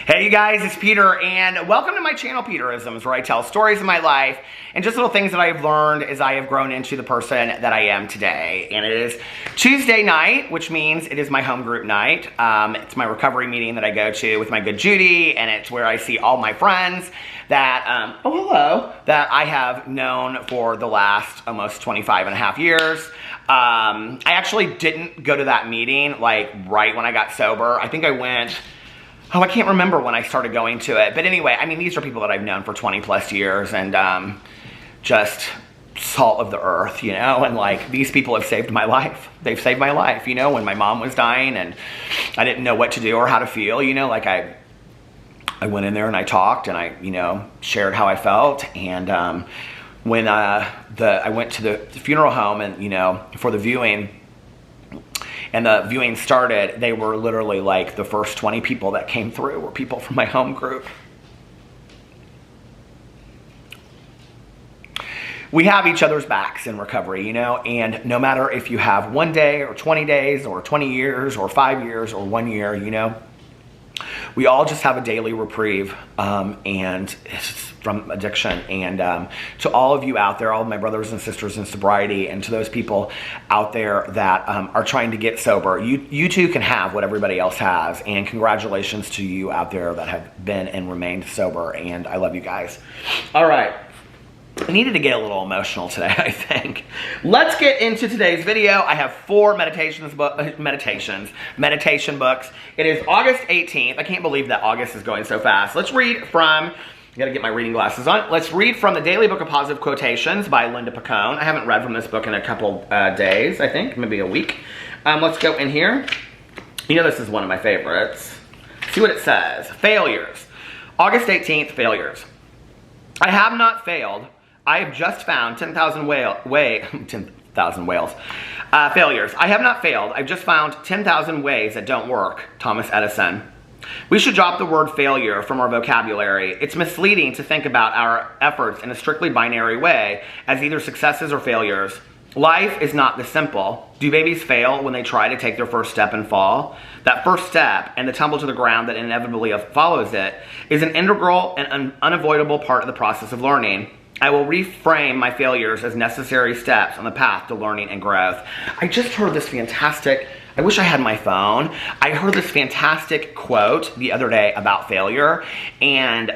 Hey you guys, it's Peter, and welcome to my channel, Peterisms, where I tell stories of my life and just little things that I have learned as I have grown into the person that I am today. And it is Tuesday night, which means it is my home group night. It's my recovery meeting that I go to with my good Judy, and it's where I see all my friends that, that I have known for the last almost 25 and a half years. I actually didn't go to that meeting, like, right when I got sober. I think I went... Oh, I can't remember when I started going to it. But anyway, I mean, these are people that I've known for 20 plus years and just salt of the earth, you know? And like, these people have saved my life. They've saved my life, you know, when my mom was dying and I didn't know what to do or how to feel, you know? Like I went in there and I talked and I, you know, shared how I felt. And when I went to the funeral home and, you know, for the viewing, and the viewing started, they were literally like the first 20 people that came through were people from my home group. We have each other's backs in recovery, you know, and no matter if you have 1 day or 20 days or 20 years or 5 years or 1 year, you know, we all just have a daily reprieve and it's from addiction. And to all of you out there, all of my brothers and sisters in sobriety, and to those people out there that are trying to get sober, you too can have what everybody else has. And congratulations to you out there that have been and remained sober. And I love you guys. All right. I needed to get a little emotional today, I think. Let's get into today's video. I have 4 meditation books. It is August 18th. I can't believe that August is going so fast. Let's read from, I gotta get my reading glasses on. Let's read from the Daily Book of Positive Quotations by Linda Picone. I haven't read from this book in a couple days, I think, maybe a week. Let's go in here. You know this is one of my favorites. See what it says. Failures. August 18th, failures. I have not failed. I have just found 10,000 failures. I have not failed. I've just found 10,000 ways that don't work. Thomas Edison. We should drop the word failure from our vocabulary. It's misleading to think about our efforts in a strictly binary way as either successes or failures. Life is not this simple. Do babies fail when they try to take their first step and fall? That first step and the tumble to the ground that inevitably follows it is an integral and unavoidable part of the process of learning. I will reframe my failures as necessary steps on the path to learning and growth. I just heard this fantastic, I wish I had my phone. I heard this fantastic quote the other day about failure. And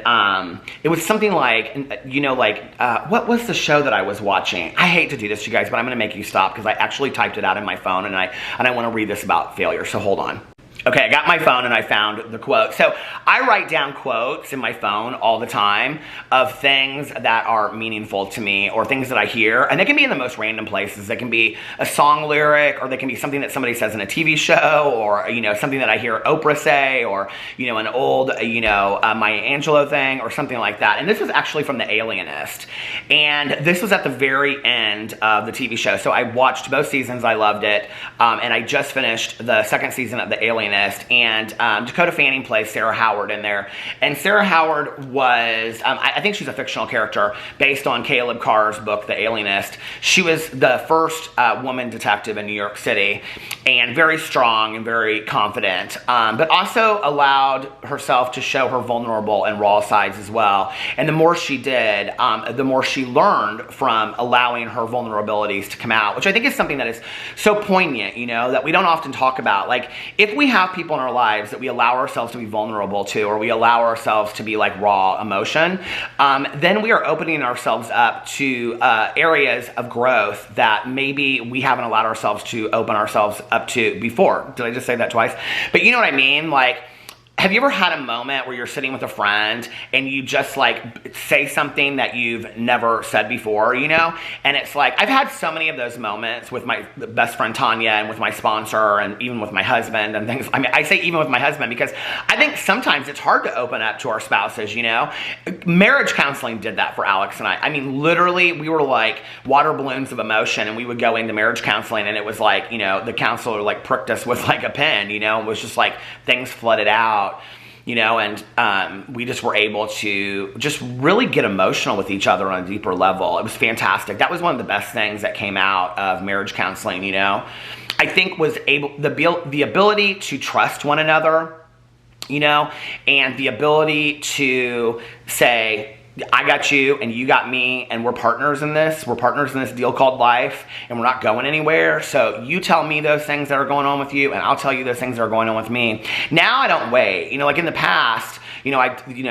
it was something like, you know, like, what was the show that I was watching? I hate to do this, you guys, but I'm gonna make you stop because I actually typed it out in my phone and I wanna read this about failure, so hold on. Okay, I got my phone and I found the quote. So I write down quotes in my phone all the time of things that are meaningful to me or things that I hear. And they can be in the most random places. They can be a song lyric, or they can be something that somebody says in a TV show, or, you know, something that I hear Oprah say, or, you know, an old, you know, Maya Angelou thing or something like that. And this was actually from The Alienist. And this was at the very end of the TV show. So I watched both seasons. I loved it. And I just finished the second season of The Alienist. And Dakota Fanning plays Sarah Howard in there. And Sarah Howard was, I think she's a fictional character based on Caleb Carr's book, The Alienist. She was the first woman detective in New York City, and very strong and very confident, but also allowed herself to show her vulnerable and raw sides as well. And the more she did, the more she learned from allowing her vulnerabilities to come out, which I think is something that is so poignant, you know, that we don't often talk about. Like, if we have people in our lives that we allow ourselves to be vulnerable to, or we allow ourselves to be like raw emotion, then we are opening ourselves up to areas of growth that maybe we haven't allowed ourselves to open ourselves up to before. Did I just say that twice? But you know what I mean? Like, have you ever had a moment where you're sitting with a friend and you just like say something that you've never said before, you know? And it's like, I've had so many of those moments with my best friend Tanya and with my sponsor and even with my husband and things. I mean, I say even with my husband because I think sometimes it's hard to open up to our spouses, you know? Marriage counseling did that for Alex and I. I mean, literally, we were like water balloons of emotion, and we would go into marriage counseling and it was like, you know, the counselor like pricked us with like a pen, you know? It was just like things flooded out. You know, and we just were able to just really get emotional with each other on a deeper level. It was fantastic. That was one of the best things that came out of marriage counseling, you know. I think was the ability to trust one another you know, and the ability to say, I got you and you got me and we're partners in this. We're partners in this deal called life and we're not going anywhere. So you tell me those things that are going on with you and I'll tell you those things that are going on with me. Now I don't wait. You know, like in the past, you know, I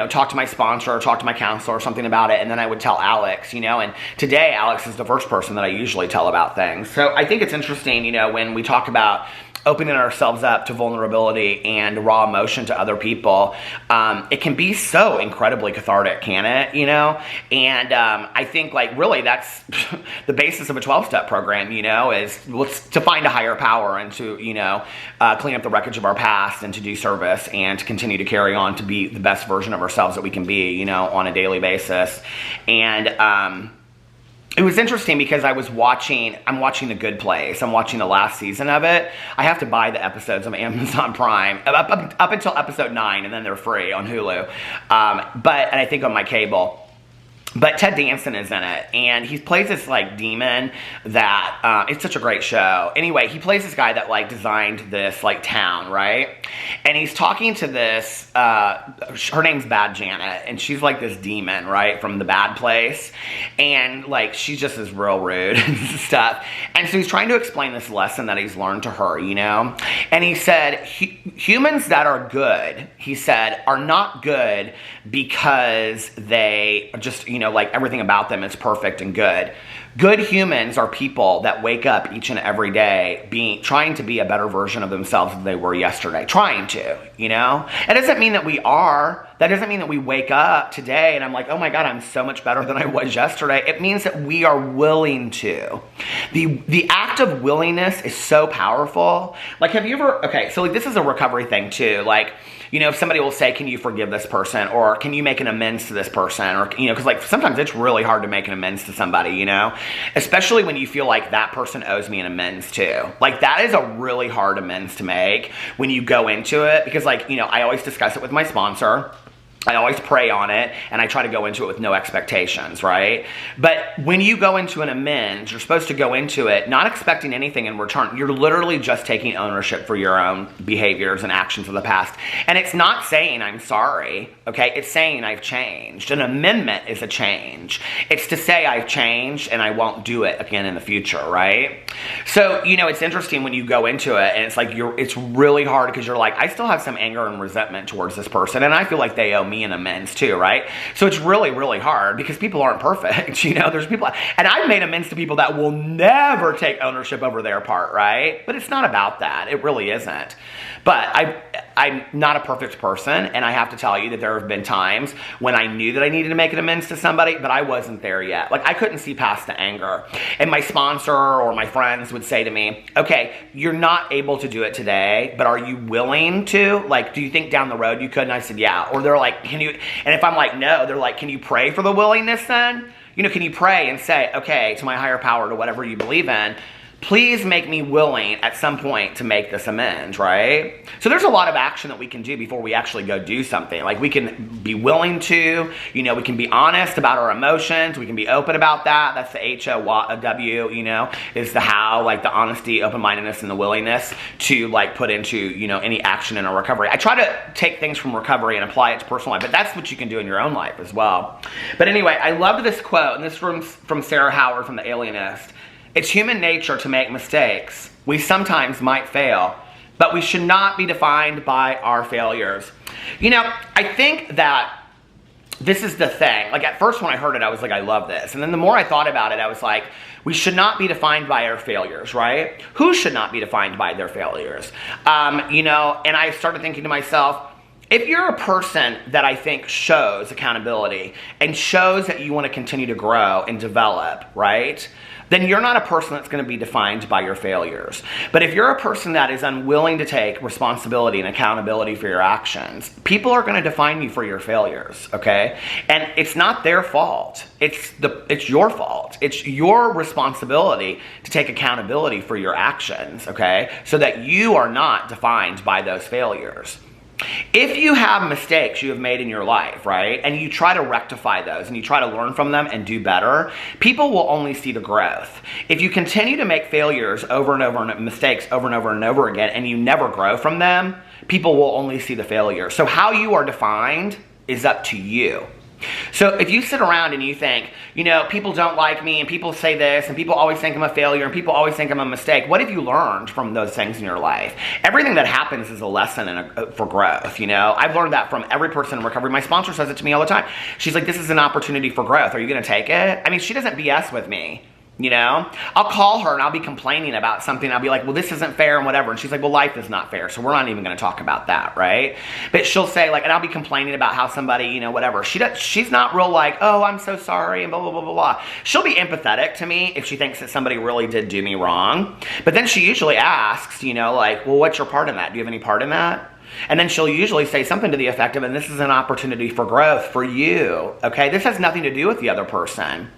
talk to my sponsor or talk to my counselor or something about it, and then I would tell Alex, you know, and today Alex is the first person that I usually tell about things. So I think it's interesting, you know, when we talk about opening ourselves up to vulnerability and raw emotion to other people, it can be so incredibly cathartic, can it? You know, and I think like really that's the basis of a 12-step program. You know, is to find a higher power and to clean up the wreckage of our past and to do service and to continue to carry on to be the best version of ourselves that we can be. You know, on a daily basis, and it was interesting because I'm watching The Good Place. I'm watching the last season of it. I have to buy the episodes on Amazon Prime up until episode 9, and then they're free on Hulu. And I think on my cable. But Ted Danson is in it, and he plays this, like, demon that, it's such a great show. Anyway, he plays this guy that, like, designed this, like, town, right? And he's talking to this, her name's Bad Janet, and she's, like, this demon, right, from the bad place. And, like, she's just this real rude and stuff. And so he's trying to explain this lesson that he's learned to her, you know? And he said, humans that are good, he said, are not good because they just, like everything about them is perfect and good. Good humans are people that wake up each and every day trying to be a better version of themselves than they were yesterday. Trying to, It doesn't mean that we are. That doesn't mean that we wake up today and I'm like, oh my God, I'm so much better than I was yesterday. It means that we are willing to. The act of willingness is so powerful. Like, have you ever, okay, so like this is a recovery thing too. Like, if somebody will say, can you forgive this person? Or can you make an amends to this person? Or, because like sometimes it's really hard to make an amends to somebody, especially when you feel like that person owes me an amends too. Like that is a really hard amends to make when you go into it, because like, I always discuss it with my sponsor. I always pray on it, and I try to go into it with no expectations, right? But when you go into an amends, you're supposed to go into it not expecting anything in return. You're literally just taking ownership for your own behaviors and actions of the past. And it's not saying I'm sorry, okay? It's saying I've changed. An amendment is a change. It's to say I've changed and I won't do it again in the future, right? So, it's interesting when you go into it, and it's like it's really hard because you're like, I still have some anger and resentment towards this person, and I feel like they owe me an amends too, right? So it's really, really hard because people aren't perfect, there's people, and I've made amends to people that will never take ownership over their part, right? But it's not about that. It really isn't. But I'm not a perfect person, and I have to tell you that there have been times when I knew that I needed to make an amends to somebody, but I wasn't there yet. Like, I couldn't see past the anger. And my sponsor or my friends would say to me, okay, you're not able to do it today, but are you willing to? Like, do you think down the road you could? And I said, yeah. Or they're like, can you? And if I'm like, no, they're like, can you pray for the willingness then? Can you pray and say, okay, to my higher power, to whatever you believe in, please make me willing at some point to make this amends, right? So there's a lot of action that we can do before we actually go do something. Like, we can be willing to, we can be honest about our emotions. We can be open about that. That's the HOW, is the how, like the honesty, open-mindedness, and the willingness to like put into, any action in our recovery. I try to take things from recovery and apply it to personal life, but that's what you can do in your own life as well. But anyway, I loved this quote, and this from Sarah Howard from The Alienist. It's human nature to make mistakes. We sometimes might fail, but we should not be defined by our failures. I think that this is the thing. Like, at first when I heard it, I was like, I love this. And then the more I thought about it, I was like, we should not be defined by our failures, right? Who should not be defined by their failures? And I started thinking to myself, if you're a person that I think shows accountability and shows that you want to continue to grow and develop, right? Then you're not a person that's going to be defined by your failures. But if you're a person that is unwilling to take responsibility and accountability for your actions, people are going to define you for your failures, okay? And it's not their fault. It's your fault. It's your responsibility to take accountability for your actions, okay? So that you are not defined by those failures. If you have mistakes you have made in your life, right, and you try to rectify those and you try to learn from them and do better, people will only see the growth. If you continue to make failures over and over and mistakes over and over and over again and you never grow from them, people will only see the failure. So how you are defined is up to you. So if you sit around and you think, you know, people don't like me, and people say this, and people always think I'm a failure, and people always think I'm a mistake, what have you learned from those things in your life? Everything that happens is a lesson for growth, you know? I've learned that from every person in recovery. My sponsor says it to me all the time. She's like, this is an opportunity for growth. Are you going to take it? I mean, she doesn't BS with me. You know, I'll call her and I'll be complaining about something. I'll be like, well, this isn't fair and whatever. And she's like, well, life is not fair. So we're not even going to talk about that, right? But she'll say like, and I'll be complaining about how somebody, you know, whatever. She's not real like, oh, I'm so sorry and blah, blah, blah, blah, blah. She'll be empathetic to me if she thinks that somebody really did do me wrong. But then she usually asks, you know, like, well, what's your part in that? Do you have any part in that? And then she'll usually say something to the effect of, and this is an opportunity for growth for you, okay? This has nothing to do with the other person.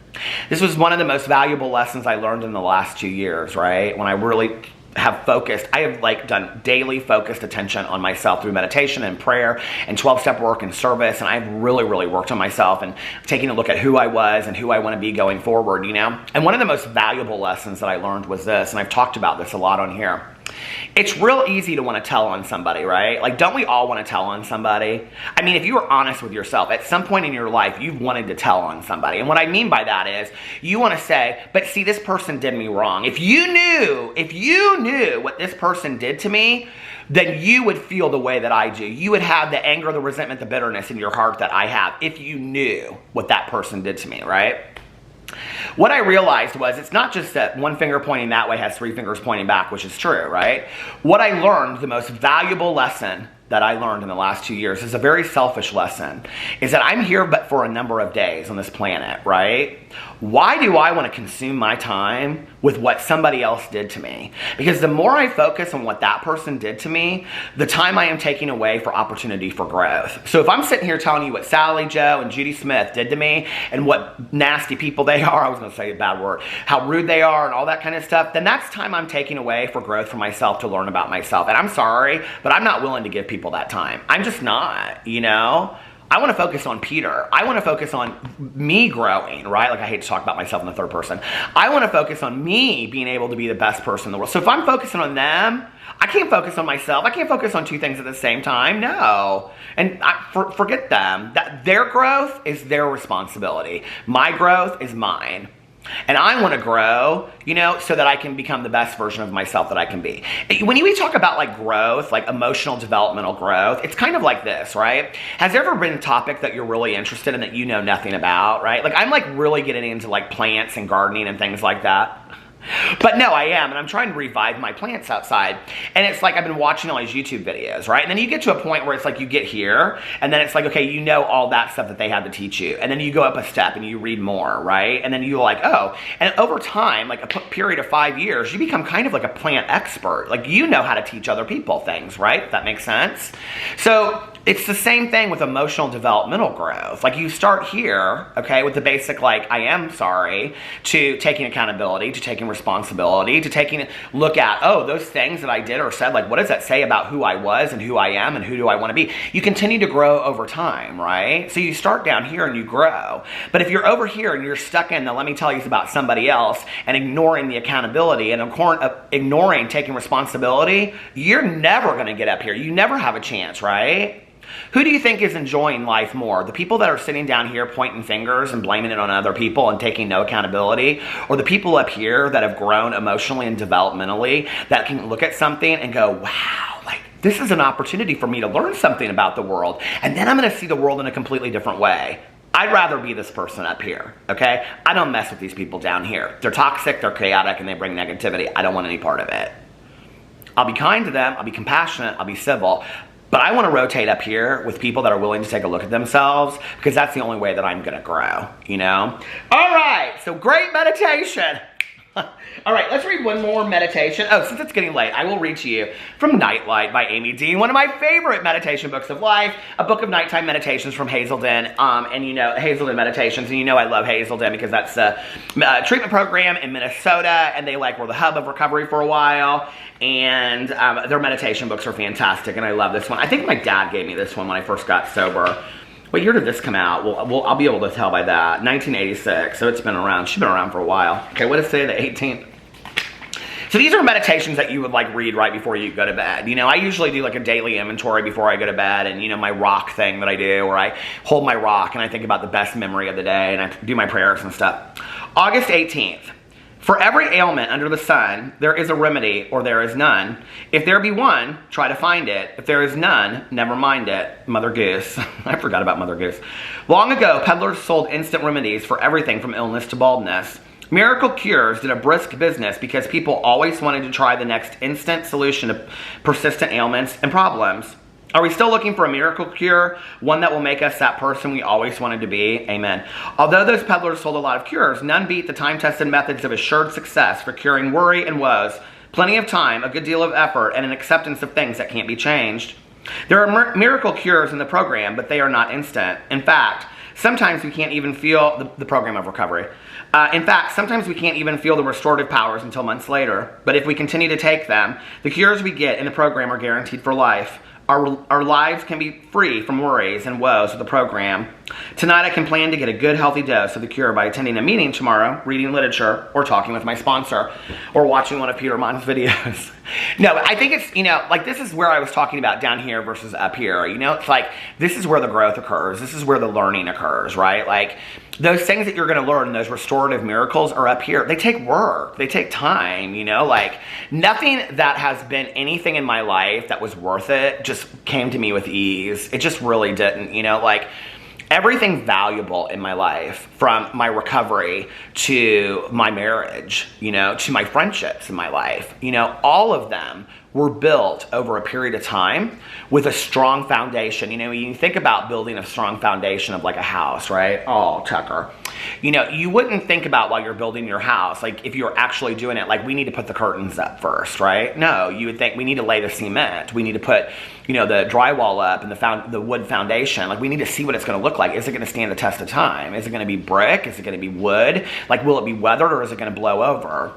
This was one of the most valuable lessons I learned in the last 2 years, right? When I really have focused, I have like done daily focused attention on myself through meditation and prayer and 12-step work and service. And I've really, really worked on myself and taking a look at who I was and who I want to be going forward, you know? And one of the most valuable lessons that I learned was this, and I've talked about this a lot on here. It's real easy to want to tell on somebody, right? Like, don't we all want to tell on somebody? I mean, if you were honest with yourself, at some point in your life, you've wanted to tell on somebody. And what I mean by that is, you want to say, but see, this person did me wrong. If you knew what this person did to me, then you would feel the way that I do. You would have the anger, the resentment, the bitterness in your heart that I have if you knew what that person did to me, right? What I realized was it's not just that one finger pointing that way has 3 fingers pointing back, which is true, right? What I learned, the most valuable lesson that I learned in the last 2 years is a very selfish lesson, is that I'm here but for a number of days on this planet, right? Why do I want to consume my time with what somebody else did to me? Because the more I focus on what that person did to me, the time I am taking away for opportunity for growth. So if I'm sitting here telling you what Sally, Joe, and Judy Smith did to me, and what nasty people they are, I was going to say a bad word, how rude they are and all that kind of stuff, then that's time I'm taking away for growth for myself to learn about myself. And I'm sorry, but I'm not willing to give people that time. I'm just not, you know? I want to focus on Peter. I want to focus on me growing, right? Like, I hate to talk about myself in the third person. I want to focus on me being able to be the best person in the world. So if I'm focusing on them, I can't focus on myself. I can't focus on 2 things at the same time. No. And forget them. Their growth is their responsibility. My growth is mine. And I want to grow, you know, so that I can become the best version of myself that I can be. When we talk about like growth, like emotional developmental growth, it's kind of like this, right? Has there ever been a topic that you're really interested in that you know nothing about, right? Like, I'm like really getting into like plants and gardening and things like that. But no, I am, and I'm trying to revive my plants outside. And it's like I've been watching all these YouTube videos, right? And then you get to a point where it's like you get here, and then it's like, okay, you know all that stuff that they had to teach you. And then you go up a step and you read more, right? And then you're like, oh. And over time, like a period of 5 years, you become kind of like a plant expert. Like, you know how to teach other people things, right? If that makes sense. So it's the same thing with emotional developmental growth. Like, you start here, okay, with the basic, like, I am sorry, to taking accountability, to taking responsibility, to taking a look at, oh, those things that I did or said, like, what does that say about who I was and who I am and who do I want to be? You continue to grow over time, right? So you start down here and you grow. But if you're over here and you're stuck in the let me tell you about somebody else and ignoring the accountability and ignoring taking responsibility, you're never going to get up here. You never have a chance, right? Who do you think is enjoying life more? The people that are sitting down here pointing fingers and blaming it on other people and taking no accountability? Or the people up here that have grown emotionally and developmentally that can look at something and go, wow, like, this is an opportunity for me to learn something about the world. And then I'm going to see the world in a completely different way. I'd rather be this person up here, okay? I don't mess with these people down here. They're toxic, they're chaotic, and they bring negativity. I don't want any part of it. I'll be kind to them, I'll be compassionate, I'll be civil. But I want to rotate up here with people that are willing to take a look at themselves, because that's the only way that I'm going to grow, you know? All right, so great meditation. All right, let's read one more meditation. Oh, since it's getting late, I will read to you from Nightlight by Amy Dean, one of my favorite meditation books of life, a book of nighttime meditations from Hazelden, and you know, Hazelden Meditations, and you know I love Hazelden because that's a treatment program in Minnesota, and they like were the hub of recovery for a while, and their meditation books are fantastic, and I love this one. I think my dad gave me this one when I first got sober. What year did this come out? Well, I'll be able to tell by that. 1986, so it's been around. She's been around for a while. Okay, what does it say, the 18th? So these are meditations that you would like read right before you go to bed. You know, I usually do like a daily inventory before I go to bed, and you know, my rock thing that I do, where I hold my rock and I think about the best memory of the day and I do my prayers and stuff. August 18th. For every ailment under the sun, there is a remedy, or there is none. If there be one, try to find it. If there is none, never mind it. Mother Goose. I forgot about Mother Goose. Long ago, peddlers sold instant remedies for everything from illness to baldness. Miracle Cures did a brisk business because people always wanted to try the next instant solution to persistent ailments and problems. Are we still looking for a miracle cure? One that will make us that person we always wanted to be? Amen. Although those peddlers sold a lot of cures, none beat the time-tested methods of assured success for curing worry and woes. Plenty of time, a good deal of effort, and an acceptance of things that can't be changed. There are miracle cures in the program, but they are not instant. In fact, sometimes we can't even feel the program of recovery. Sometimes we can't even feel the restorative powers until months later. But if we continue to take them, the cures we get in the program are guaranteed for life. Our lives can be free from worries and woes with the program. Tonight I can plan to get a good healthy dose of the cure by attending a meeting tomorrow, reading literature, or talking with my sponsor, or watching one of Peter Monn's videos. No, I think it's, you know, like this is where I was talking about down here versus up here. You know, it's like this is where the growth occurs. This is where the learning occurs, right? Like those things that you're going to learn, those restorative miracles are up here. They take work. They take time, you know, like nothing that has been anything in my life that was worth it just came to me with ease. It just really didn't, you know, like everything valuable in my life, from my recovery to my marriage, you know, to my friendships in my life, you know, all of them were built over a period of time with a strong foundation. You know, you think about building a strong foundation of like a house, right? Oh, Tucker. You know, you wouldn't think about while you're building your house, like if you're actually doing it, like we need to put the curtains up first, right? No, you would think we need to lay the cement. We need to put, you know, the drywall up and the wood foundation. Like we need to see what it's going to look like. Is it going to stand the test of time? Is it going to be brick? Is it going to be wood? Like, will it be weathered or is it going to blow over?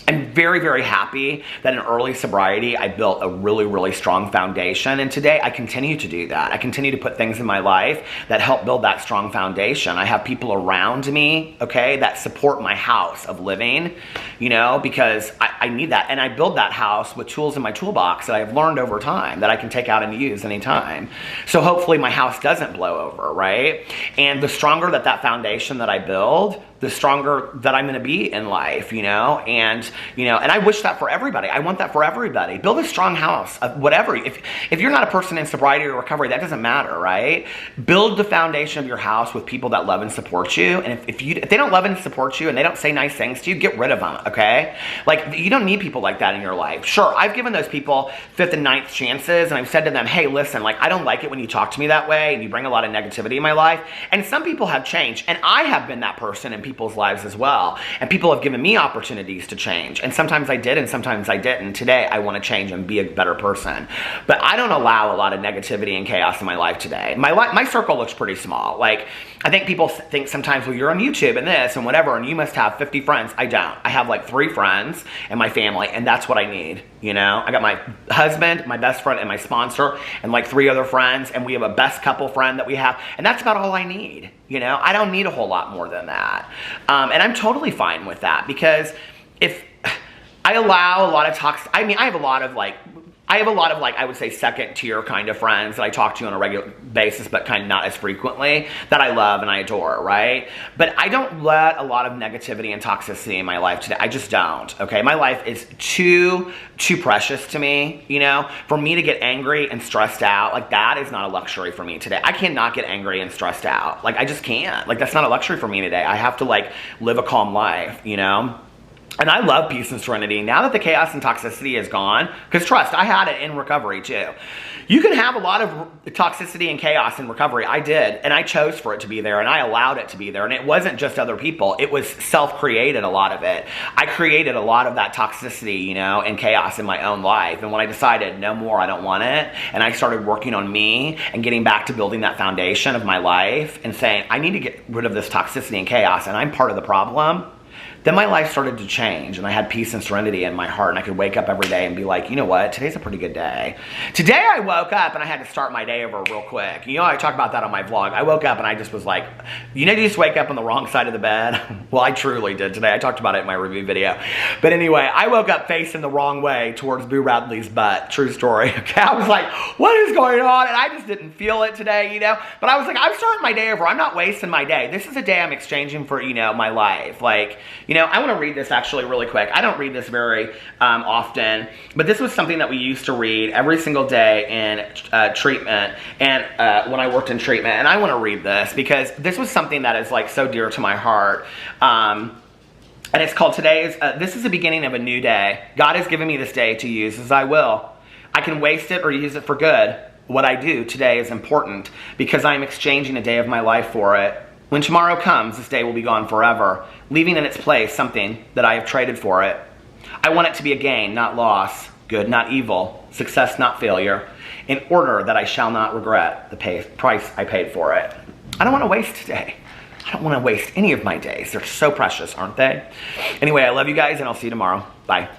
I'm very, very happy that in early sobriety, I built a really, really strong foundation. And today I continue to do that. I continue to put things in my life that help build that strong foundation. I have people around me, okay, that support my house of living, you know, because I need that. And I build that house with tools in my toolbox that I've learned over time that I can take out and use anytime. So hopefully my house doesn't blow over, right? And the stronger that foundation that I build, the stronger that I'm going to be in life, you know, and I wish that for everybody. I want that for everybody. Build a strong house of whatever. If you're not a person in sobriety or recovery, that doesn't matter, right? Build the foundation of your house with people that love and support you. And if they don't love and support you and they don't say nice things to you, get rid of them, okay? Like, you don't need people like that in your life. Sure, I've given those people 5th and 9th chances, and I've said to them, hey, listen, like, I don't like it when you talk to me that way and you bring a lot of negativity in my life. And some people have changed, and I have been that person in people's lives as well. And people have given me opportunities to change. And sometimes I did and sometimes I didn't. Today, I want to change and be a better person. But I don't allow a lot of negativity and chaos in my life today. My circle looks pretty small. Like, I think people think sometimes, well, you're on YouTube and this and whatever, and you must have 50 friends. I don't. I have like 3 friends and my family, and that's what I need, you know? I got my husband, my best friend, and my sponsor, and like 3 other friends, and we have a best couple friend that we have, and that's about all I need, you know? I don't need a whole lot more than that. And I'm totally fine with that, because if I allow a lot of I have a lot of like, I would say second tier kind of friends that I talk to on a regular basis, but kind of not as frequently, that I love and I adore, right? But I don't let a lot of negativity and toxicity in my life today. I just don't, okay? My life is too precious to me, you know? For me to get angry and stressed out, like that is not a luxury for me today. I cannot get angry and stressed out. Like, I just can't. Like, that's not a luxury for me today. I have to like live a calm life, you know? And I love peace and serenity. Now that the chaos and toxicity is gone, because trust, I had it in recovery too. You can have a lot of toxicity and chaos in recovery. I did, and I chose for it to be there, and I allowed it to be there. And it wasn't just other people. It was self-created, a lot of it. I created a lot of that toxicity, you know, and chaos in my own life. And when I decided, no more, I don't want it, and I started working on me and getting back to building that foundation of my life and saying, I need to get rid of this toxicity and chaos, and I'm part of the problem. then my life started to change, and I had peace and serenity in my heart, and I could wake up every day and be like, you know what, today's a pretty good day. Today I woke up and I had to start my day over real quick. You know, I talk about that on my vlog. I woke up and I just was like, you know, you just wake up on the wrong side of the bed. Well, I truly did today. I talked about it in my review video. But anyway, I woke up facing the wrong way towards Boo Radley's butt. True story. Okay, I was like, what is going on? And I just didn't feel it today, you know. But I was like, I'm starting my day over. I'm not wasting my day. This is a day I'm exchanging for, you know, my life. Like, you know, I want to read this actually really quick. I don't read this very often, but this was something that we used to read every single day in treatment and when I worked in treatment. And I want to read this because this was something that is like so dear to my heart. And it's called this is the beginning of a new day. God has given me this day to use as I will. I can waste it or use it for good. What I do today is important because I am exchanging a day of my life for it. When tomorrow comes, this day will be gone forever, leaving in its place something that I have traded for it. I want it to be a gain, not loss, good, not evil, success, not failure, in order that I shall not regret the price I paid for it. I don't want to waste today. I don't want to waste any of my days. They're so precious, aren't they? Anyway, I love you guys, and I'll see you tomorrow. Bye.